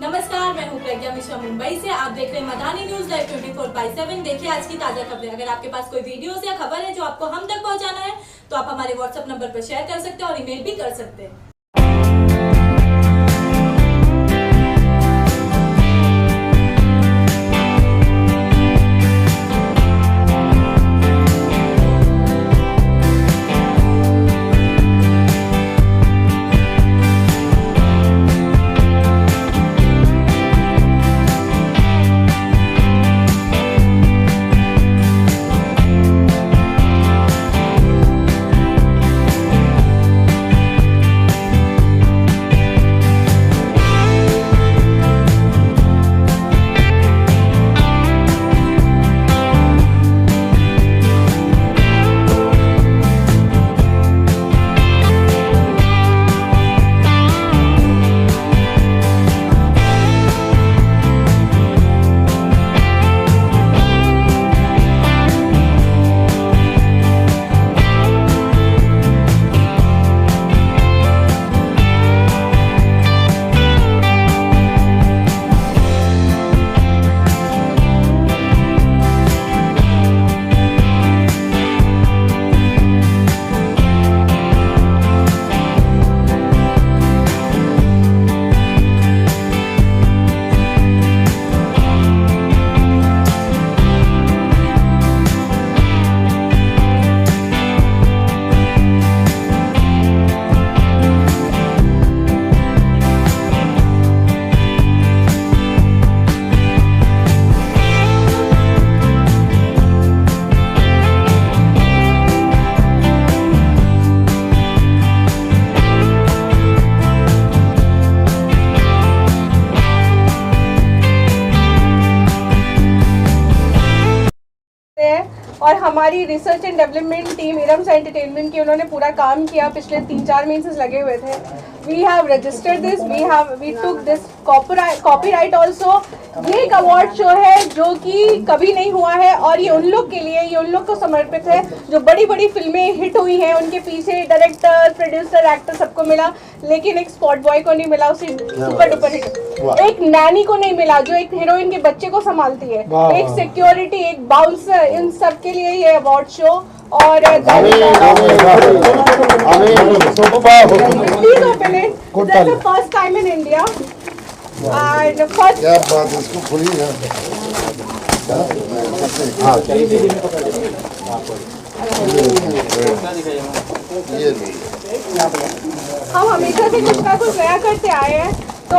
नमस्कार, मैं हूं प्रज्ञा मिश्रा मुंबई से। आप देख रहे हैं मधानी न्यूज लाइव 24/7। देखिए आज की ताजा खबरें। अगर आपके पास कोई वीडियोस या खबर है जो आपको हम तक पहुंचाना है तो आप हमारे व्हाट्सएप नंबर पर शेयर कर सकते हैं और ईमेल भी कर सकते हैं। और हमारी research and development team Iram's entertainment की उन्होंने पूरा काम किया। पिछले 3-4 महीने से लगे हुए थे। We have registered this, we took this copyright also. ये एक अवार्ड शो है जो कि कभी नहीं हुआ है और ये उन लोग के लिए, ये उन लोग को समर्पित है जो बड़ी बड़ी फिल्में हिट हुई हैं। उनके पीछे डायरेक्टर, प्रोड्यूसर, एक्टर सबको मिला, लेकिन एक स्पॉट बॉय को नहीं मिला, उसी सुपर डुपर हिट। एक नैनी को नहीं मिला जो एक हीरोइन के बच्चे को संभालती है, एक सिक्योरिटी, एक बाउंसर, इन सब के लिए ये अवार्ड शो। और first time in India and first क्या बात है, इसको खुली है। ये हम हमेशा से कुछ ना कुछ नया करते आए हैं। तो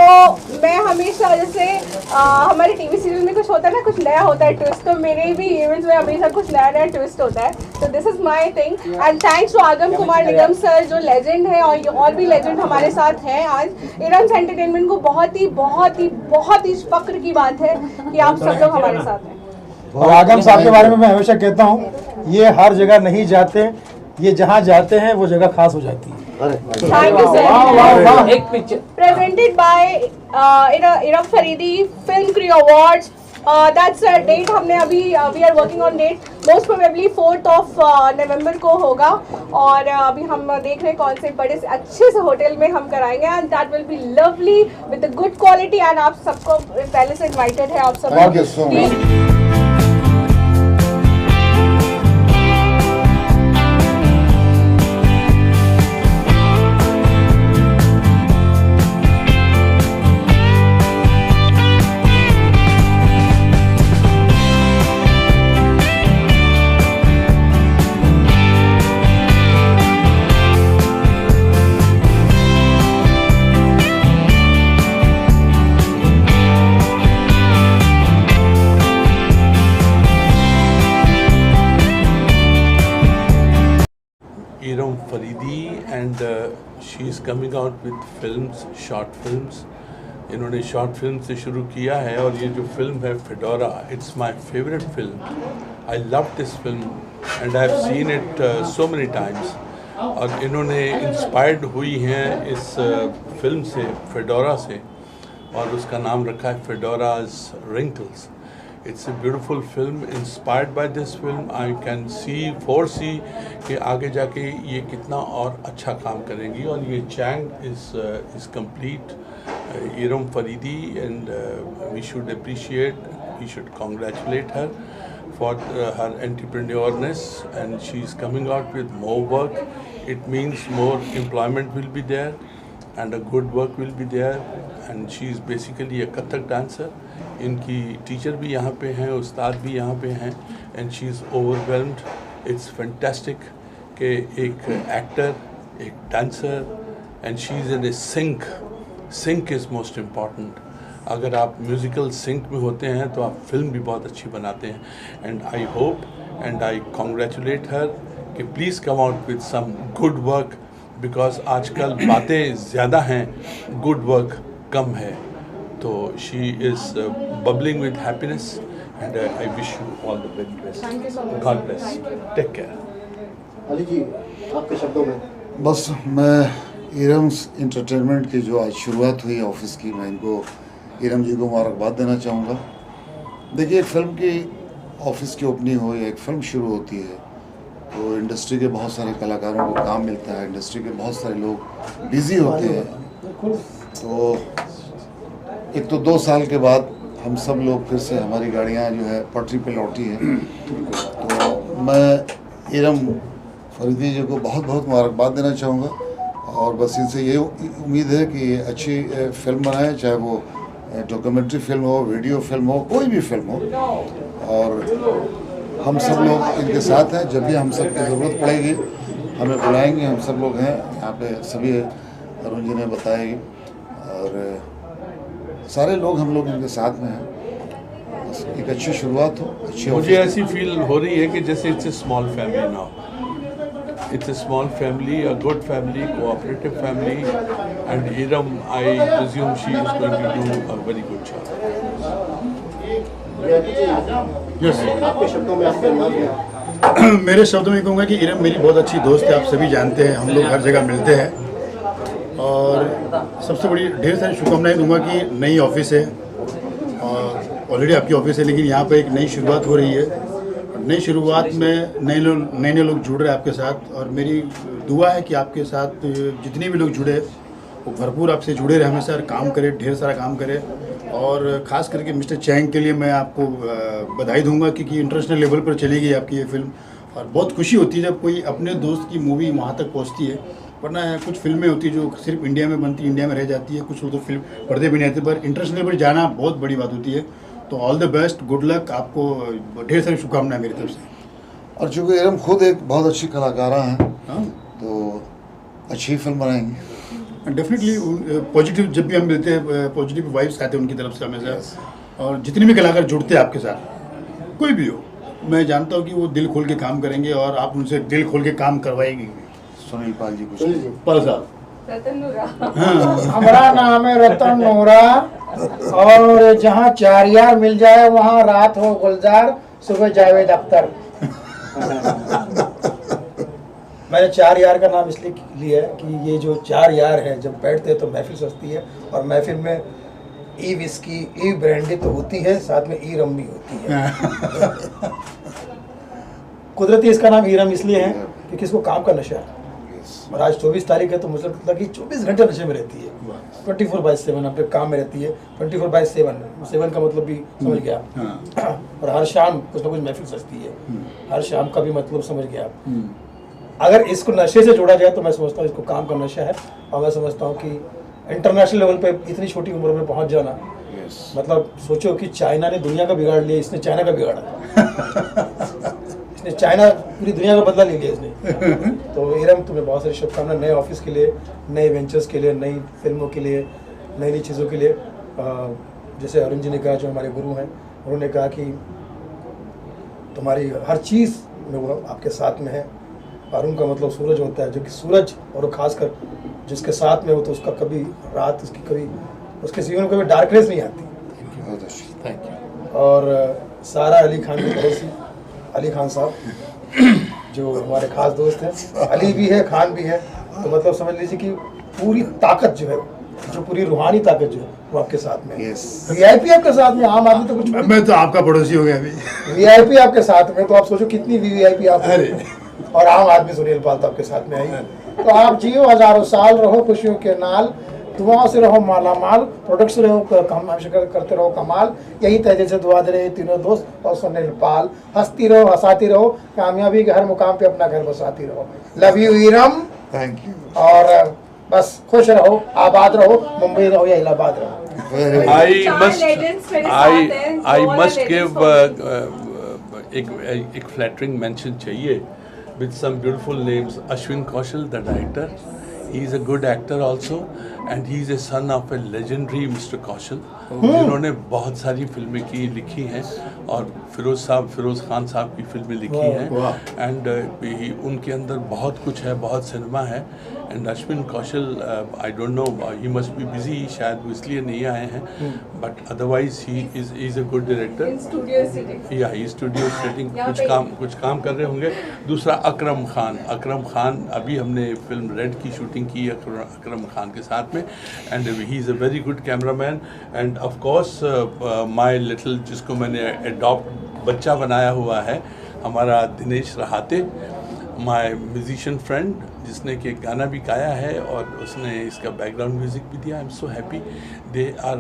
मैं हमेशा जैसे हमारे टीवी सीरियल में कुछ होता है ना, कुछ नया होता है ट्विस्ट, तो मेरे भी इवेंट्स में हमेशा कुछ नया नया ट्विस्ट होता है। तो this is my thing and thanks to Agam Kumar Nigam sir जो लेजेंड है और भी लेजेंड हमारे साथ हैं। आज इरम्स एंटरटेनमेंट को बहुत ही फक्र की बात है कि आप सब लोग हमारे साथ हैं। और आगम साहब के बारे में मैं हमेशा कहता हूँ, ये हर जगह नहीं जाते, ये जहाँ जाते हैं वो जगह खास हो जाती है। Thank you, sir. एक picture presented by Irab Faridi Film Crew Awards. That's a date हमने अभी we are working on date. Most probably 4th of November को होगा और अभी हम देख रहे हैं कौन से बड़े से अच्छे से होटल में हम कराएंगे and that will be lovely with a good quality and आप सबको पहले से invited है आप सब। Thank you so much. Iram Faridi and she is coming out with films, short films. इन्होंने शॉर्ट फिल्म से शुरू किया है और ये जो फिल्म है fedora, it's my favourite film. I love this film and I have seen it so many times. और इन्होंने इंस्पायर्ड हुई हैं इस फिल्म से, फेडोरा से, और उसका नाम रखा है Fedora's wrinkles. It's a beautiful film inspired by this film. I can foresee कि आगे जाके ये कितना और अच्छा काम करेंगी। और ये change is complete Iram Faridhi, and we should appreciate, we should congratulate her for her entrepreneurness, and she's coming out with more work. It means more employment will be there and a good work will be there, and she is basically a Kathak dancer. इनकी teacher भी यहाँ पे हैं, उस्ताद भी यहाँ पे हैं, and she is overwhelmed. It's fantastic कि एक एक्टर, एक dancer, and she is in a sync. Sync is most important. अगर आप म्यूज़िकल सिंक में होते हैं तो आप फिल्म भी बहुत अच्छी बनाते हैं. And I hope and I congratulate her कि please come out with some good work, because आजकल बातें ज़्यादा हैं, गुड वर्क कम है. तो she is bubbling with happiness and I wish you all the very best. God bless. Take care. Ali ji, आपके शब्दों में. बस मैं इरम्स इंटरटेनमेंट की जो आज शुरुआत हुई ऑफिस की, मैं इनको इरम जी को मुबारकबाद देना चाहूँगा. देखिए, एक फ़िल्म की ऑफिस की ओपनिंग हो या एक फ़िल्म शुरू होती है तो इंडस्ट्री के बहुत सारे कलाकारों को काम मिलता है, इंडस्ट्री के बहुत सारे लोग बिज़ी होते हैं. तो एक तो 2 साल के बाद हम सब लोग फिर से, हमारी गाड़ियाँ जो है पटरी पे लौटी हैं. तो मैं इरम फरीदी जी को बहुत बहुत मुबारकबाद देना चाहूँगा और बस इनसे ये उम्मीद है कि ये अच्छी फिल्म बनाएं, चाहे वो डॉक्यूमेंट्री फिल्म हो, वीडियो फिल्म हो, कोई भी फिल्म हो. और हम सब लोग इनके साथ हैं. जब भी हम सब की ज़रूरत पड़ेगी हमें बुलाएंगे. हम सब लोग हैं यहाँ पे, सभी अरुण जी ने बताएगी और सारे लोग हम लोग इनके साथ में हैं. बस एक अच्छी शुरुआत हो, अच्छी. मुझे ऐसी फील हो रही है कि जैसे it's a small family now. It's a small family, a good family, cooperative family, and Iram, I presume she is going to do a very good job. Yes. आपके शब्दों में आपका नाम क्या? मेरे शब्दों में कहूँगा कि इरम मेरी बहुत अच्छी दोस्त है. आप सभी जानते हैं, हम लोग हर जगह मिलते हैं. और सबसे बड़ी ढेर सारी शुभकामनाएं दूंगा कि नई ऑफिस है और ऑलरेडी आपकी ऑफिस है, लेकिन यहाँ पर एक नई शुरुआत हो रही है. नई शुरुआत में नए लोग जुड़ रहे हैं आपके साथ, और मेरी दुआ है कि आपके साथ जितने भी लोग जुड़े वो भरपूर आपसे जुड़े रहे, हमेशा काम करें, ढेर सारा काम करें. और ख़ास करके मिस्टर चैंग के लिए मैं आपको बधाई दूंगा क्योंकि इंटरनेशनल लेवल पर चली गई आपकी ये फिल्म. और बहुत खुशी होती है जब कोई अपने दोस्त की मूवी वहाँ तक पहुँचती है. वरना कुछ फिल्में होती है जो सिर्फ इंडिया में बनती है, इंडिया में रह जाती है. कुछ लोग तो फिल्म पर्दे भी नहीं आते, पर इंटरनेशनल लेवल पर जाना बहुत बड़ी बात होती है. तो all the best, good luck. आपको ढेर सारी शुभकामनाएं मेरी तरफ से. और चूँकि इरम खुद एक बहुत अच्छी कलाकारा हैं तो अच्छी फिल्म बनाएंगी. डेफिनेटली पॉजिटिव, जब भी हम मिलते हैं पॉजिटिव वाइब्स आते हैं उनकी तरफ से हमेशा. और जितने भी कलाकार जुड़ते हैं आपके साथ, कोई भी हो, मैं जानता हूँ कि वो दिल खोल के काम करेंगे और आप उनसे दिल खोल के काम करवाएंगे. सुनील पाल जी कुछ. पाल साहब. रतन नूरा. हमारा नाम है रतन नोरा, और जहाँ 4 यार मिल जाए वहाँ रात हो गुलजार, सुबह जावेद अख्तर. मैंने 4 यार का नाम इसलिए लिया है कि ये जो 4 यार हैं जब बैठते हैं तो महफिल सजती है, और महफिल में ई विस्की, ई ब्रांडी तो होती है, साथ में ई रम भी होती है. कुदरती इसका नाम ईरम इसलिए है क्योंकि इसको काम का नशा है. और आज 24 तारीख है तो मुझे लगता है कि 24 घंटे नशे में रहती है. 24/7 अपने काम में रहती है. 24/7 का मतलब भी समझ गया. और हर शाम कुछ ना कुछ महफिल सजती है. हर शाम का भी मतलब समझ गया. अगर इसको नशे से जोड़ा जाए तो मैं समझता हूँ इसको काम का नशा है. और मैं समझता हूँ कि इंटरनेशनल लेवल पे इतनी छोटी उम्र में पहुँच जाना, मतलब सोचो कि चाइना ने दुनिया का बिगाड़ लिया, इसने चाइना का बिगाड़ा. इसने चाइना, पूरी दुनिया का बदला ले लिया इसने. तो इरम, तुम्हें बहुत सारी शुभकामनाएं नए ऑफिस के लिए, नए वेंचर्स के लिए, नई फिल्मों के लिए, नई नई चीज़ों के लिए. जैसे अरुण जी ने कहा, जो हमारे गुरु हैं, उन्होंने कहा कि तुम्हारी हर चीज़ में वो आपके साथ में है. अरुण का मतलब सूरज होता है, जो कि सूरज, और खासकर जिसके साथ में हो तो उसका कभी रात, उसकी कभी, उसके जीवन में कभी डार्कनेस नहीं आती. Thank you. और सारा अली खान के पड़ोसी अली खान साहब, जो हमारे खास दोस्त हैं, अली भी है, खान भी है. तो मतलब समझ लीजिए कि पूरी ताकत जो है, जो पूरी रूहानी ताकत जो है, वो आपके साथ में. वीआईपी आपके साथ में. आम आदमी तो कुछ, मैं तो आपका पड़ोसी हो गया अभी. वीआईपी आपके साथ में, तो आप सोचो कितनी वीआईपी आप. और आम आदमी सुनील पाल तो आपके साथ में आई. तो आप जियो हजारों साल, रहो खुशियों के नाल, दुआओं से रहो माला माल, प्रोडक्ट से रहो करते रहो कमाल, यही तहे से दुआ दे रहे तीनों दोस्त और सुनील पाल। हंसती रहो हंसाती रहो, कामयाबी के हर मुकाम पे अपना घर बसाती रहो। Love you Iram, thank you. और बस खुश रहो, आबाद रहो, मुंबई रहो या इलाहाबाद रहो। I must give एक flattering mention चाहिए with some beautiful names. Ashwin Kaushal, the director, he is a good actor also, and he is a son of a legendary Mr. Kaushal, जिन्होंने बहुत सारी फिल्में की लिखी हैं और फिरोज खान साहब की फिल्में लिखी हैं, एंड उनके अंदर बहुत कुछ है, बहुत सिनेमा है। And Ashwin Kaushal, I don't know, he must be busy, शायद वो इसलिए नहीं आए हैं, but otherwise he is a good director. या ही स्टूडियो सेटिंग कुछ काम कर रहे होंगे। दूसरा अकरम खान, अभी हमने फिल्म रेड की शूटिंग की अकरम खान के साथ में, and he is a very good cameraman. End of course my little, जिसको मैंने एडॉप्ट बच्चा बनाया हुआ है, हमारा दिनेश रहाते, माय म्यूजिशियन फ्रेंड, जिसने कि गाना भी गाया है और उसने इसका बैकग्राउंड म्यूजिक भी दिया। I am so happy, they are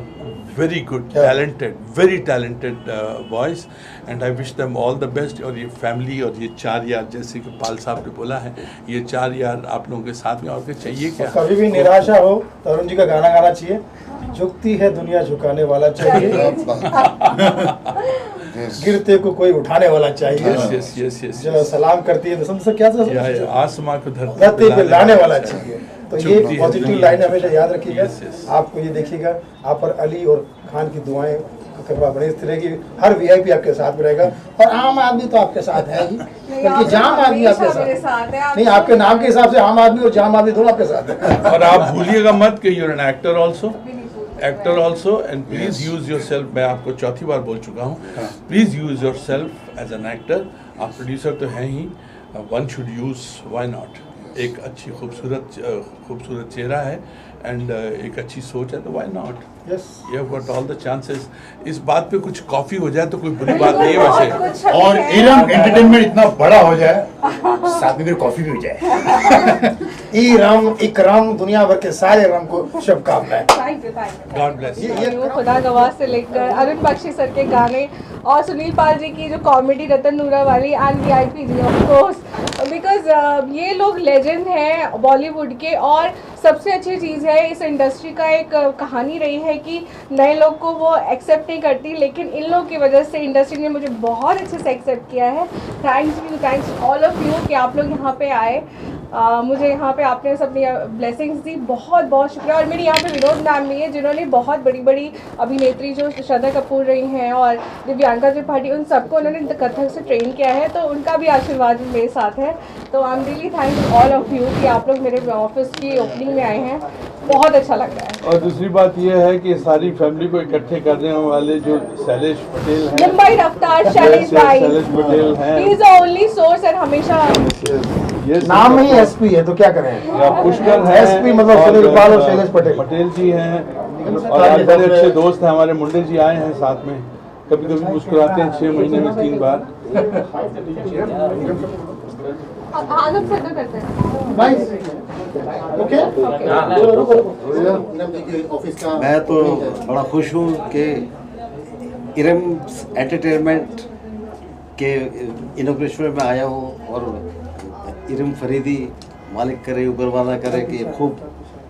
very good, very talented boys, and I wish them all the best. और ये फैमिली और ये 4 यार, जैसे कि पाल साहब ने बोला है, ये 4 यार आप लोगों के साथ में और क्या चाहिए क्या? कभी भी निराशा हो तो अरुण जी का गाना गाना चाहिए, झुकती है दुनिया झुकाने वाला चाहिए, गिरते को कोई उठाने वाला चाहिए, यस जो सलाम करती है तो क्या आसमां को धरती पे लाने वाला चाहिए। तो ये पॉजिटिव लाइन हमेशा याद रखिएगा। आपको ये देखिएगा, आप पर अली और खान की दुआएं कृपा बनी इस तरह की, हर वीआईपी आपके साथ में रहेगा, और आम आदमी तो आपके साथ है ही, बल्कि जाम आदमी आपके साथ है। नहीं, आपके नाम के हिसाब से आम आदमी और जाम आदमी दोनों आपके साथ है। और आप भूलिएगा मत कि you are an actor also, and please use yourself. मैं आपको 4थी बार बोल चुका हूँ, please use yourself as an actor. आप प्रोड्यूसर तो हैं ही, one should use, why not. एक अच्छी खूबसूरत चेहरा है, एंड एक अच्छी सोच है, तो why not, you have got all the chances. इस बात पे कुछ कॉफी हो जाए तो कोई बुरी बात नहीं है वैसे, और ईरम एंटरटेनमेंट इतना बड़ा हो जाए, साथ में कॉफी भी हो जाए। ईरम इकराम, दुनिया भर के सारे रम को शुभकामनाएं। God bless. खुदा गवाह से लेकर अरुण बख्शी सर के गाने और सुनील पाल जी की जो कॉमेडी रतन नूरा वाली, and VIP ji of course, because ये लोग लेजेंड हैं बॉलीवुड के। और सबसे अच्छी चीज़ है, इस इंडस्ट्री का एक कहानी रही है कि नए लोग को वो एक्सेप्ट नहीं करती, लेकिन इन लोग की वजह से इंडस्ट्री ने मुझे बहुत अच्छे से एक्सेप्ट किया है। थैंक्स ऑल ऑफ यू कि आप लोग यहाँ पे आए, मुझे यहाँ पे आपने सबने ब्लेसिंग्स दी, बहुत बहुत शुक्रिया। और मेरी यहाँ पे विनोद मैम भी है, जिन्होंने बहुत बड़ी बड़ी अभिनेत्री जो श्रद्धा कपूर रही हैं और दिव्यांका त्रिपाठी, उन सबको उन्होंने कथक से ट्रेन किया है, तो उनका भी आशीर्वाद मेरे साथ है। तो I am really thanks all of you कि आप लोग मेरे ऑफिस की ओपनिंग में आए हैं, बहुत अच्छा लग रहा है। और दूसरी बात यह है कि सारी फैमिली को इकट्ठे करने वाले जो शैलेश पटेल हैं, मुंबई रफ्तार शैलेश भाई, शैलेश पटेल हैं, he is the only source and हमारा नाम ही एसपी है, तो क्या करें। या पुष्कर है, एसपी मतलब सुनील पाल और शैलेश पटेल जी हैं, और बड़े अच्छे दोस्त हैं हमारे, मुंडे जी आए हैं साथ में, कभी कभी मुस्कुराते हैं 6 महीने में 3 बार। आनंद से करते हैं मैं तो बड़ा खुश हूँ कि इरम एंटरटेनमेंट के इनॉग्रेशन में आया हूँ, और इरम फरीदी मालिक करे, ऊपरवाला करे कि खूब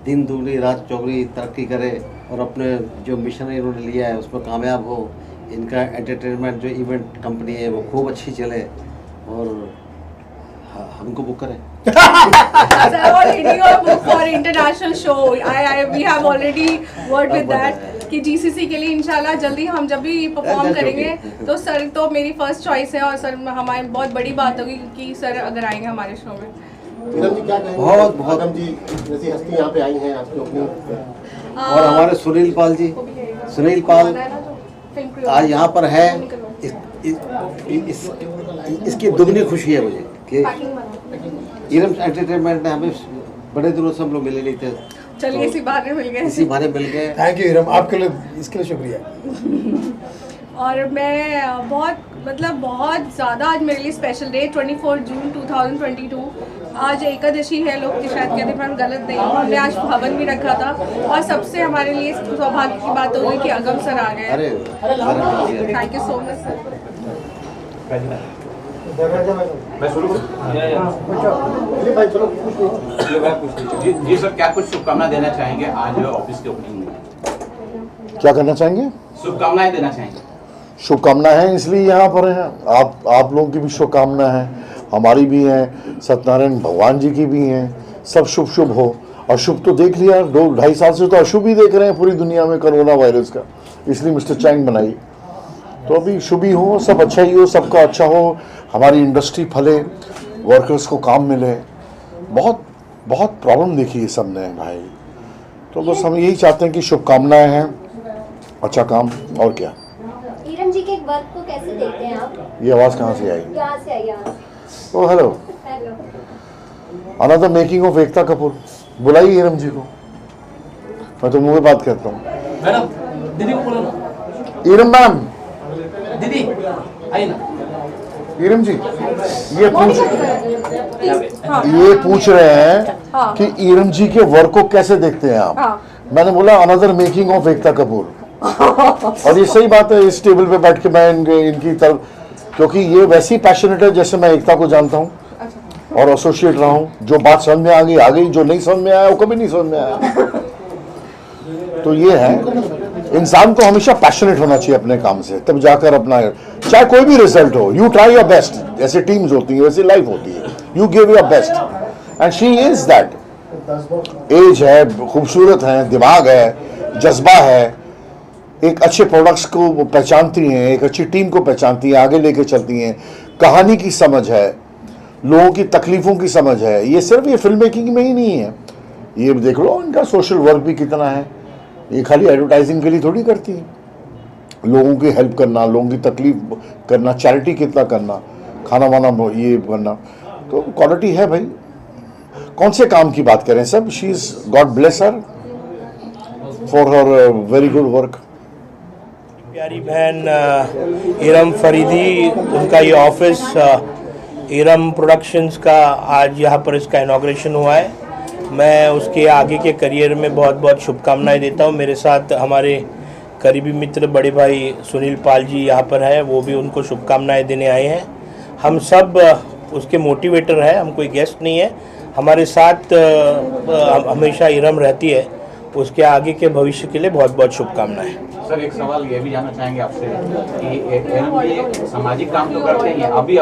दिन दूनी रात चौगनी तरक्की करे, और अपने जो मिशन इन्होंने लिया है उसमें कामयाब हो। इनका एंटरटेनमेंट जो इवेंट कंपनी है वो खूब अच्छी चले, और हमको बुक करें। International show we have already worked with that कि जीसीसी के लिए इंशाल्लाह जल्दी हम जब भी परफॉर्म करेंगे तो सर तो मेरी फर्स्ट चॉइस है, और सर हमारी बहुत बड़ी बात होगी कि सर अगर आएंगे हमारे शो में। बहुत बहुत जी जैसी हस्ती यहाँ पे आई हैं आपकी ओपनिंग, और हमारे सुनील पाल आज यहाँ पर है, इसकी दुगनी खुशी है मुझे कि इरम एंटरटेनमेंट ने हमें बड़े दिनों से हम लोग मिले नहीं थे, चलिए इसी बहाने मिल गए। इसी बहाने मिल गए। थैंक यू इरम, आपके लिए इसके लिए शुक्रिया। और मैं बहुत ज़्यादा आज मेरे लिए स्पेशल डे 24 जून 2022 आज एकादशी है, लोग की शायद कहते हैं, गलत नहीं, हमने आज हवन भी रखा था और सबसे हमारे लिए सौभाग्य की बात हो गई कि अगम सर आ गए। Thank you so much sir. जी सर, क्या कुछ शुभकामना देना चाहेंगे आज ऑफिस के ओपनिंग में? क्या करना चाहेंगे? शुभकामनाएं देना चाहेंगे। शुभकामना है, इसलिए यहाँ पर हैं। आप लोगों की भी शुभकामना है, हमारी भी है, सत्यनारायण भगवान जी की भी हैं। सब शुभ शुभ हो। अशुभ तो देख लिया, 2-2.5 साल से तो अशुभ ही देख रहे हैं पूरी दुनिया में कोरोना वायरस का, इसलिए मिस्टर चैंग बनाई। तो अभी शुभ ही हो, सब अच्छा ही हो, सबका अच्छा हो, हमारी इंडस्ट्री फले, वर्कर्स को काम मिले। बहुत बहुत प्रॉब्लम देखी है सब ने भाई, तो बस हम यही चाहते हैं कि शुभकामनाएं हैं, अच्छा काम, और क्या। ईरम जी के वर्क को कैसे देखते हैं आप? ये आवाज़ कहाँ से आई? यहाँ से आई। ओ hello, another making of Ekta Kapoor. बुलाइए ईरम जी को, मैं तो मुँह में बात करता हूँ। मैडम, दीदी को बोलो ना। ईरम मैम, दीदी आइए ना। ईरम जी, ये पूछ रहे हैं कि ईरम जी के वर्क को कैसे देखते हैं आप? मैंने बोला another making of Ekta Kapoor. और ये सही बात है, इस टेबल पे बैठ के मैं इनकी तरफ, क्योंकि ये वैसी पैशनेट है जैसे मैं एकता को जानता हूँ और एसोसिएट रहा हूँ। जो बात समझ में आ गई, जो नहीं समझ में आया वो कभी नहीं समझ में आया। तो ये है, इंसान को हमेशा पैशनेट होना चाहिए अपने काम से, तब जाकर अपना, चाहे कोई भी रिजल्ट हो, यू ट्राई योर बेस्ट। जैसे टीम्स होती है वैसे लाइफ होती है, you give your best and she is that. Age है, खूबसूरत है, दिमाग है, जज्बा है, एक अच्छे प्रोडक्ट्स को पहचानती हैं, एक अच्छी टीम को पहचानती हैं, आगे लेके चलती हैं, कहानी की समझ है, लोगों की तकलीफों की समझ है। ये सिर्फ ये फिल्म मेकिंग में ही नहीं है, ये देख लो इनका सोशल वर्क भी कितना है। ये खाली एडवर्टाइजिंग के लिए थोड़ी करती है, लोगों की हेल्प करना, लोगों की तकलीफ करना, चैरिटी कितना करना, खाना वाना ये करना, तो क्वालिटी है भाई। कौन से काम की बात करें सब, she is, God bless her for her very good work. प्यारी बहन ईरम फरीदी, उनका ये ऑफिस ईरम प्रोडक्शंस का आज यहाँ पर इसका इनॉग्रेशन हुआ है। मैं उसके आगे के करियर में बहुत बहुत शुभकामनाएं देता हूँ। मेरे साथ हमारे करीबी मित्र बड़े भाई सुनील पाल जी यहाँ पर है, वो भी उनको शुभकामनाएं देने आए हैं। हम सब उसके मोटिवेटर हैं, हम कोई गेस्ट नहीं है, हमारे साथ हमेशा ईरम रहती है। उसके आगे के भविष्य के लिए बहुत बहुत शुभकामनाएं। सर, एक सवाल ये भी जानना चाहेंगे आपसे कि ये सामाजिक काम तो करते हैं, अभी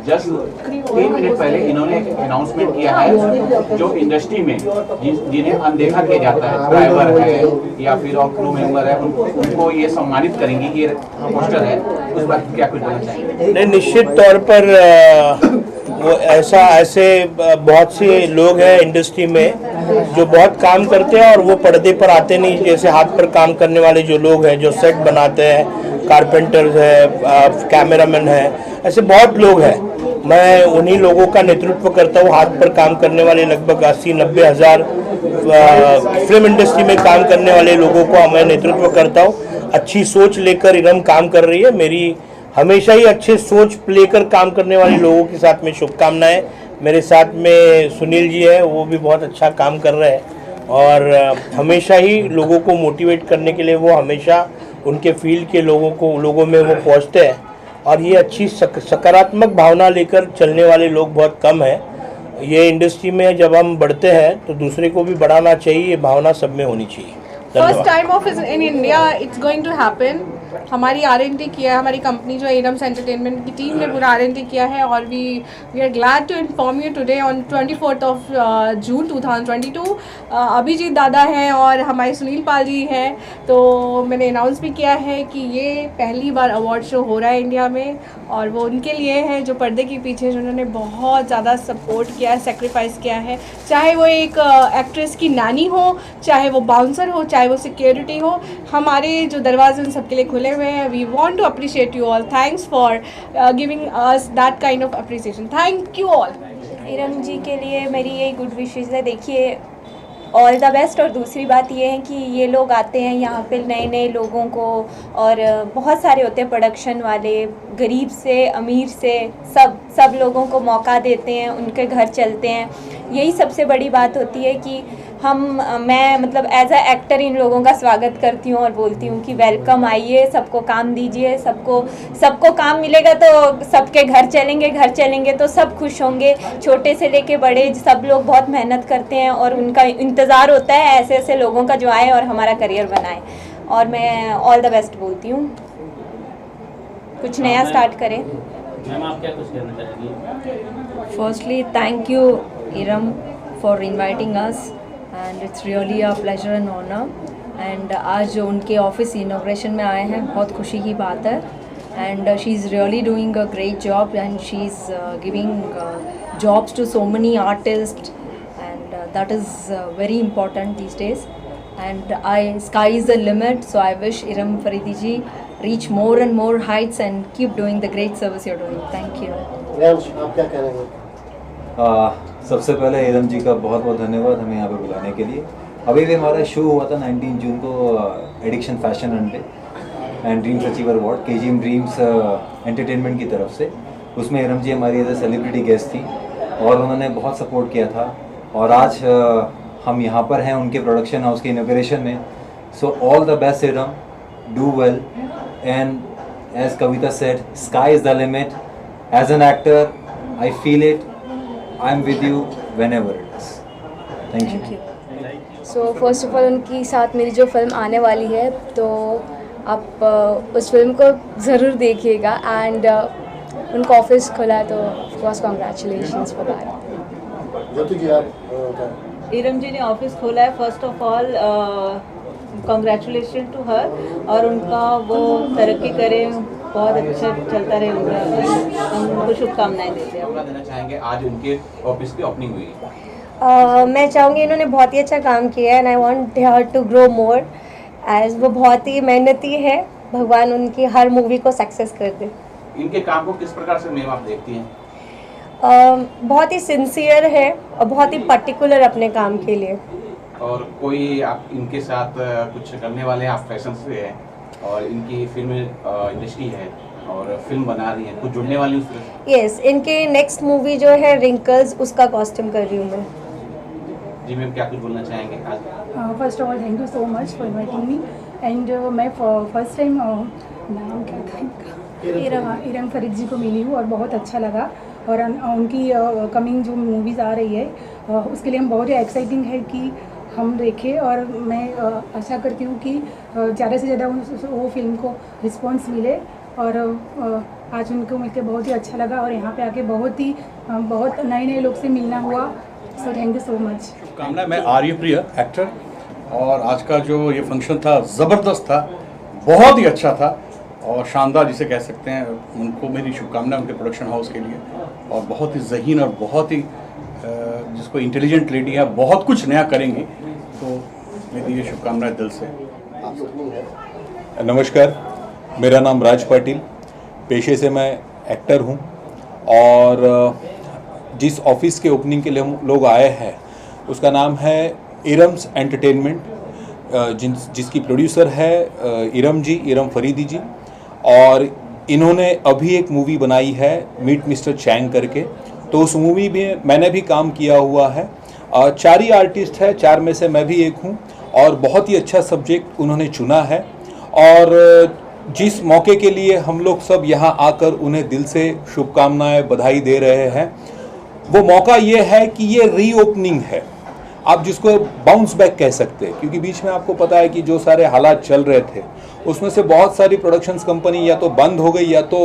जस्ट 3 मिनट पहले इन्होंने एक अनाउंसमेंट किया है जो इंडस्ट्री में जिन्हें अनदेखा किया जाता है, ड्राइवर है या फिर और क्रू मेंबर है, उनको ये सम्मानित करेंगे, ये पोस्टर है, उस बात क्या कुछ बोलना चाहेंगे? नहीं, निश्चित तौर पर वो ऐसे बहुत से लोग हैं इंडस्ट्री में जो बहुत काम करते हैं और वो पर्दे पर आते नहीं। जैसे हाथ पर काम करने वाले जो लोग हैं, जो सेट बनाते हैं, कारपेंटर्स है, कैमरामैन है, ऐसे बहुत लोग हैं। मैं उन्हीं लोगों का नेतृत्व करता हूँ। हाथ पर काम करने वाले लगभग 80-90 हज़ार फिल्म इंडस्ट्री में काम करने वाले लोगों को मैं नेतृत्व करता हूँ। अच्छी सोच लेकर ईरम काम कर रही है। मेरी हमेशा ही अच्छे सोच लेकर काम करने वाले लोगों के साथ में शुभकामनाएं। मेरे साथ में सुनील जी है, वो भी बहुत अच्छा काम कर रहे हैं और हमेशा ही लोगों को मोटिवेट करने के लिए वो हमेशा उनके फील्ड के लोगों में वो पहुंचते हैं और ये अच्छी सकारात्मक भावना लेकर चलने वाले लोग बहुत कम हैं। ये इंडस्ट्री में जब हम बढ़ते हैं तो दूसरे को भी बढ़ाना चाहिए, ये भावना सब में होनी चाहिए। First time of in India it's going to happen. हमारी R&D किया है, हमारी कंपनी जो ईरम्स एंटरटेनमेंट की टीम ने पूरा R&D किया है और we are glad to inform you today on 24 of June 2022 Abhijit दादा हैं और हमारे सुनील पाल जी हैं। तो मैंने अनाउंस भी किया है कि ये पहली बार अवार्ड शो हो रहा है इंडिया में और वो उनके लिए है जो पर्दे के पीछे जिन्होंने बहुत ज़्यादा सपोर्ट किया है, सेक्रीफाइस किया है। चाहे वो एक एक्ट्रेस की नानी हो, चाहे वो बाउंसर हो, चाहे वो सिक्योरिटी हो, हमारे जो दरवाजे उन सबके लिए खुले हुए हैं। We want to appreciate you all. Thanks for giving us that kind of appreciation. Thank you all. Iram ji के लिए मेरी यही गुड विशेज़ है। देखिए, ऑल द बेस्ट। और दूसरी बात ये है कि ये लोग आते हैं यहाँ पे नए नए लोगों को, और बहुत सारे होते हैं प्रोडक्शन वाले, गरीब से अमीर से सब लोगों को मौका देते हैं, उनके घर चलते हैं। यही सबसे बड़ी बात होती है कि मैं मतलब एज अ एक्टर इन लोगों का स्वागत करती हूँ और बोलती हूँ कि वेलकम, आइए, सबको काम दीजिए, सबको काम मिलेगा तो सबके घर चलेंगे तो सब खुश होंगे। छोटे से लेके बड़े सब लोग बहुत मेहनत करते हैं और उनका इंतज़ार होता है ऐसे ऐसे लोगों का जो आए और हमारा करियर बनाए। और मैं ऑल द बेस्ट बोलती हूँ, कुछ नया स्टार्ट करें। मैम आप क्या कुछ कहना चाहेंगी? Firstly, thank you, Iram, for inviting us, and it's really a pleasure and honor. And आज जो उनके ऑफिस इनॉग्रेशन में आए हैं, बहुत खुशी की बात है। And she is really doing a great job, and she is giving jobs to so many artists, and that is very important these days. And sky is the limit, so I wish Iram Faridhi ji reach more and more heights and keep doing the great service you're doing. Thank you. आप क्या कहेंगे? सबसे पहले इरम जी का बहुत बहुत धन्यवाद हमें यहाँ पे बुलाने के लिए। अभी भी हमारा शो हुआ था 19 जून को एडिक्शन फैशन रन पे and dreams achiever award KGM dreams entertainment की तरफ से। उसमें इरम जी हमारी एज ए सेलिब्रिटी गेस्ट थी और उन्होंने बहुत सपोर्ट किया था। और आज हम यहाँ पर हैं उनके प्रोडक्शन हाउस के इनॉग्रेशन में। So all the best Iram, do well, and as Kavita said, sky is the limit. As an actor I feel it, I am with you whenever it is. Thank you. So first of all उनकी साथ मेरी जो film आने वाली है, तो आप उस फिल्म को ज़रूर देखिएगा। एंड उनका ऑफिस खुला है तो of course congratulations for that. Jyoti ji आप? इरम जी ने ऑफिस खोला है, first of all congratulation to her, और उनका वो तरक्की करें, बहुत अच्छा चलता रहे उनका, हम उनको शुभकामनाएं देते हैं। देना चाहेंगे आज उनके ऑफिस की ओपनिंग हुई है। मैं चाहूँगी इन्होंने बहुत ही अच्छा काम किया है, and I want her to grow more, as वो बहुत ही मेहनती है। भगवान उनकी हर मूवी को सक्सेस कर दे। इनके काम को किस प्रकार से मैम आप देखती हैं? बहुत ही सिंसियर है और बहुत ही पर्टिकुलर अपने काम के लिए। और कोई आप इनके साथ कुछ करने वाले हैं? आप फैशन से हैं और इनकी फिल्म इंडस्ट्री है और फिल्म बना रही हैं, कुछ जुड़ने वाली उससे? यस, इनके नेक्स्ट मूवी जो है रिंकल्स, उसका कॉस्ट्यूम कर रही हूँ मैं। जी मैम, क्या कुछ बोलना चाहेंगे आज? First of all thank you so much for inviting me. And मैं फर्स्ट टाइम नाम क्या था इनका, इरम फरीद जी को मिली हूँ और बहुत अच्छा लगा। और उनकी कमिंग जो मूवीज़ आ रही है उसके लिए हम बहुत ही एक्साइटिंग है कि हम देखें। और मैं आशा करती हूँ कि ज़्यादा से ज़्यादा वो फिल्म को रिस्पॉन्स मिले। और आज उनको मिलकर बहुत ही अच्छा लगा और यहाँ पे आके बहुत नए लोग से मिलना हुआ। So thank you so much. शुभकामनाएं। मैं आर्यप्रिय एक्टर, और आज का जो ये फंक्शन था ज़बरदस्त था, बहुत ही अच्छा था और शानदार जिसे कह सकते हैं। उनको मेरी शुभकामनाएं उनके प्रोडक्शन हाउस के लिए, और बहुत ही ज़हीन और बहुत ही जिसको इंटेलिजेंट लेडी है, बहुत कुछ नया करेंगी, तो मेरी ये शुभकामनाएं दिल से। नमस्कार, मेरा नाम राज पाटिल, पेशे से मैं एक्टर हूं, और जिस ऑफिस के ओपनिंग के लिए हम लोग आए हैं उसका नाम है इरम्स एंटरटेनमेंट, जिसकी प्रोड्यूसर है इरम जी, इरम फरीदी जी। और इन्होंने अभी एक मूवी बनाई है मीट मिस्टर चैंग करके, तो उस मूवी में मैंने भी काम किया हुआ है। 4 ही आर्टिस्ट है, 4 में से मैं भी एक हूँ, और बहुत ही अच्छा सब्जेक्ट उन्होंने चुना है। और जिस मौके के लिए हम लोग सब यहाँ आकर उन्हें दिल से शुभकामनाएं, बधाई दे रहे हैं, वो मौका ये है कि ये रीओपनिंग है, आप जिसको बाउंस बैक कह सकते हैं। क्योंकि बीच में आपको पता है कि जो सारे हालात चल रहे थे उसमें से बहुत सारी प्रोडक्शंस कंपनी या तो बंद हो गई या तो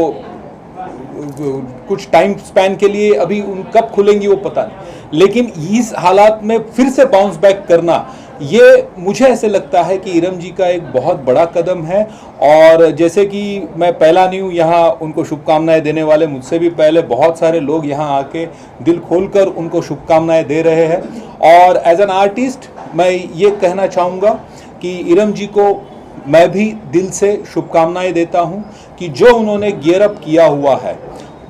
कुछ टाइम स्पैन के लिए अभी उन कब खुलेंगी वो पता नहीं। लेकिन इस हालात में फिर से बाउंस बैक करना, ये मुझे ऐसे लगता है कि इरम जी का एक बहुत बड़ा कदम है। और जैसे कि मैं पहला नहीं हूँ यहाँ उनको शुभकामनाएं देने वाले, मुझसे भी पहले बहुत सारे लोग यहाँ आके दिल खोलकर उनको शुभकामनाएं दे रहे हैं। और एज एन आर्टिस्ट मैं ये कहना चाहूँगा कि इरम जी को मैं भी दिल से शुभकामनाएं देता हूँ कि जो उन्होंने गियर अप किया हुआ है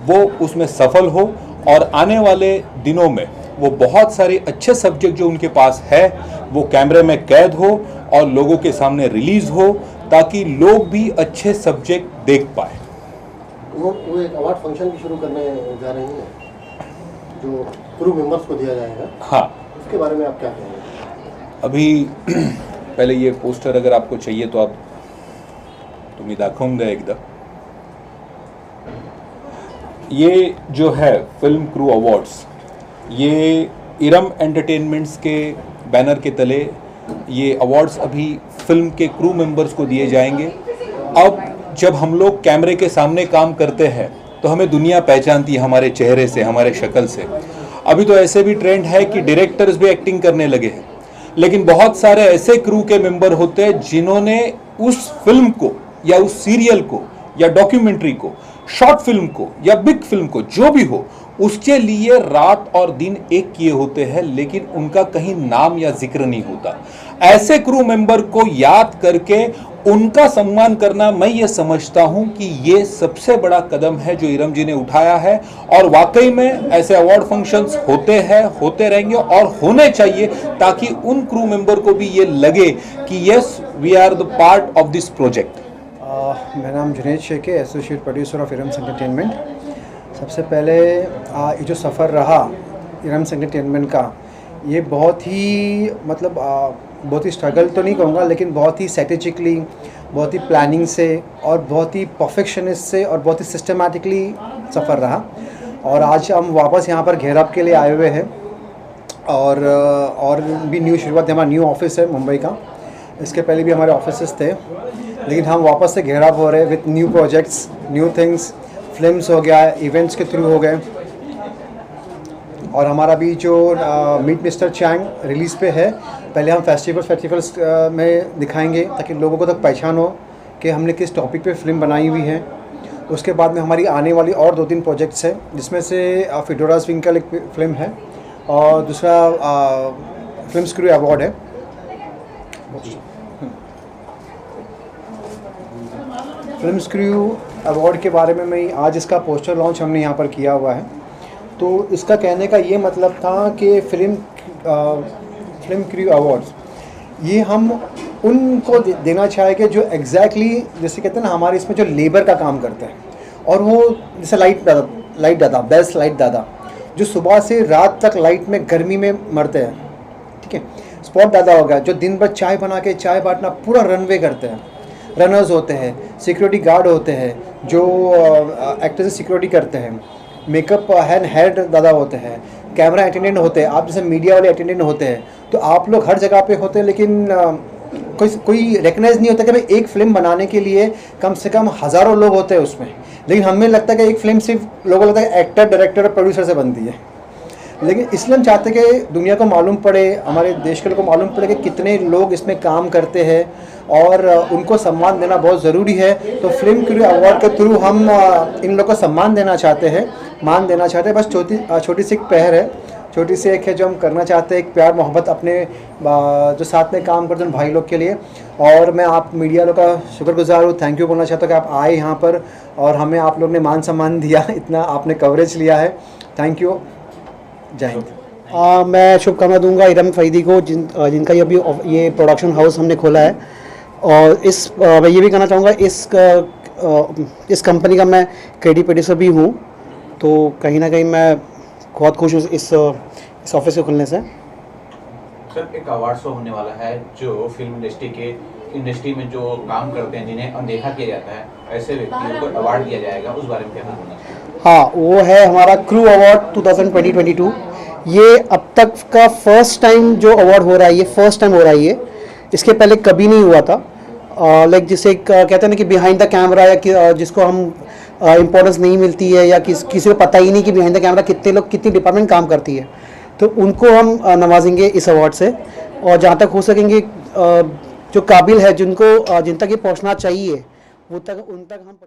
वो उसमें सफल हो, और आने वाले दिनों में वो बहुत सारे अच्छे सब्जेक्ट जो उनके पास है वो कैमरे में कैद हो और लोगों के सामने रिलीज हो, ताकि लोग भी अच्छे सब्जेक्ट देख पाए। वो एक अवार्ड फंक्शन भी शुरू करने जा रही हैं जो क्रू मेंबर्स को दिया जाएगा। हाँ, उसके बारे में आप क्या कहेंगे? अभी पहले ये पोस्टर अगर आपको चाहिए तो आप तुम्हें दाखवूंगा एकदा। ये जो है फिल्म क्रू अवार्ड्स, ये इरम एंटरटेनमेंट्स के बैनर के तले ये अवार्ड्स अभी फिल्म के क्रू मेंबर्स को दिए जाएंगे। अब जब हम लोग कैमरे के सामने काम करते हैं तो हमें दुनिया पहचानती है हमारे चेहरे से, हमारे शक्ल से। अभी तो ऐसे भी ट्रेंड है कि डायरेक्टर्स भी एक्टिंग करने लगे हैं, लेकिन बहुत सारे ऐसे क्रू के मेंबर होते हैं जिन्होंने उस फिल्म को या उस सीरियल को या डॉक्यूमेंट्री को, शॉर्ट फिल्म को या बिग फिल्म को, जो भी हो, उसके लिए रात और दिन एक किए होते हैं, लेकिन उनका कहीं नाम या जिक्र नहीं होता। ऐसे क्रू मेंबर को याद करके उनका सम्मान करना, मैं ये समझता हूं कि ये सबसे बड़ा कदम है जो इरम जी ने उठाया है। और वाकई में ऐसे अवार्ड फंक्शंस होते हैं, होते रहेंगे और होने चाहिए, ताकि उन क्रू मेंबर को भी ये लगे कि yes, we are the part of this project. मेरा नाम जुनैद शेख है, associate producer of Iram's entertainment. सबसे पहले ये जो सफ़र रहा इरम्स एंटरटेनमेंट का, ये बहुत ही बहुत ही स्ट्रगल तो नहीं कहूँगा, लेकिन बहुत ही स्ट्रेटेजिकली, बहुत ही प्लानिंग से और बहुत ही परफेक्शनिस्ट से और बहुत ही सिस्टमेटिकली सफ़र रहा। और आज हम वापस यहाँ पर घेराव के लिए आए हुए हैं और भी न्यू शुरुआत, हमारा न्यू ऑफिस है मुंबई का। इसके पहले भी हमारे ऑफिसेस थे, लेकिन हम वापस से घेराव हो रहे हैं with new projects, new things. Films हो गया, इवेंट्स के थ्रू हो गए, और हमारा भी जो मीट मिस्टर चैंग रिलीज़ पे है, पहले हम फेस्टिवल्स में दिखाएंगे ताकि लोगों को तक पहचान हो कि हमने किस टॉपिक पे फिल्म बनाई हुई है। उसके बाद में हमारी आने वाली और 2-3 प्रोजेक्ट्स हैं, जिसमें से फिडोरा स्विंकल एक फिल्म है और दूसरा फिल्म क्रू अवार्ड है। फिल्म क्रू अवार्ड के बारे में मैं आज इसका पोस्टर लॉन्च हमने यहाँ पर किया हुआ है। तो इसका कहने का ये मतलब था कि फिल्म क्रू अवार्ड्स ये हम उनको देना चाहेंगे जो एग्जैक्टली जैसे कहते हैं ना, हमारे इसमें जो लेबर का काम करते हैं, और वो जैसे लाइट दादा, बेस्ट लाइट दादा, जो सुबह से रात तक लाइट में गर्मी में मरते हैं, ठीक है। स्पॉट दादा हो गया, जो दिन भर चाय बना के चाय बांटना पूरा रनवे करते हैं। रनर्स होते हैं, सिक्योरिटी गार्ड होते हैं जो एक्टर से सिक्योरिटी करते हैं, मेकअप हेड दादा होते हैं, कैमरा अटेंडेंट होते हैं, आप जैसे मीडिया वाले अटेंडेंट होते हैं। तो आप लोग हर जगह पे होते हैं, लेकिन कोई रिकग्नाइज नहीं होता कि भाई एक फ़िल्म बनाने के लिए कम से कम हज़ारों लोग होते हैं उसमें, लेकिन हमें लगता है कि एक फ़िल्म सिर्फ लोगों को लगता है एक्टर, डायरेक्टर और प्रोड्यूसर से बनती है। लेकिन इसलिए हम चाहते हैं कि दुनिया को मालूम पड़े, हमारे देश के लोगों को मालूम पड़े कि कितने लोग इसमें काम करते हैं और उनको सम्मान देना बहुत ज़रूरी है। तो फिल्म क्रू अवार्ड के थ्रू हम इन लोगों को सम्मान देना चाहते हैं, मान देना चाहते हैं। बस छोटी सी एक पहल है, छोटी सी एक है जो हम करना चाहते हैं, एक प्यार मोहब्बत अपने जो साथ में काम करते हैं भाई लोग के लिए। और मैं आप मीडिया लोग का शुक्रगुजार हूँ, थैंक यू बोलना चाहता हूँ कि आप आए यहाँ पर और हमें आप लोग ने मान सम्मान दिया, इतना आपने कवरेज लिया है, थैंक यू। जय हिंद। मैं शुभकामना दूंगा इरम फरीदी को, जिनका ये अभी ये प्रोडक्शन हाउस हमने खोला है। और मैं ये भी कहना चाहूँगा, इस कंपनी का मैं क्रेडिट प्रोड्यूसर भी हूँ, तो कहीं ना कहीं मैं बहुत खुश हूँ इस ऑफिस के खुलने से। सर, एक अवार्ड शो होने वाला है जो फिल्म इंडस्ट्री में जो काम करते हैं, जिन्हें अनदेखा किया जाता है, ऐसे व्यक्तियों को अवार्ड दिया जाएगा, उस बारे में क्या बोलना चाहिए? हाँ, वो है हमारा क्रू अवार्ड 2022। ये अब तक का फर्स्ट टाइम जो अवार्ड हो रहा है, ये फर्स्ट टाइम हो रहा है ये, इसके पहले कभी नहीं हुआ था। लाइक जिसे कहते हैं ना कि बिहाइंड द कैमरा, या जिसको हम इम्पोर्टेंस नहीं मिलती है, या किसी को पता ही नहीं कि बिहाइंड द कैमरा कितने लोग, कितनी डिपार्टमेंट काम करती है, तो उनको हम नवाजेंगे इस अवार्ड से। और जहाँ तक हो सकेंगे जो काबिल है, जिन तक ये पहुँचना चाहिए, उन तक हम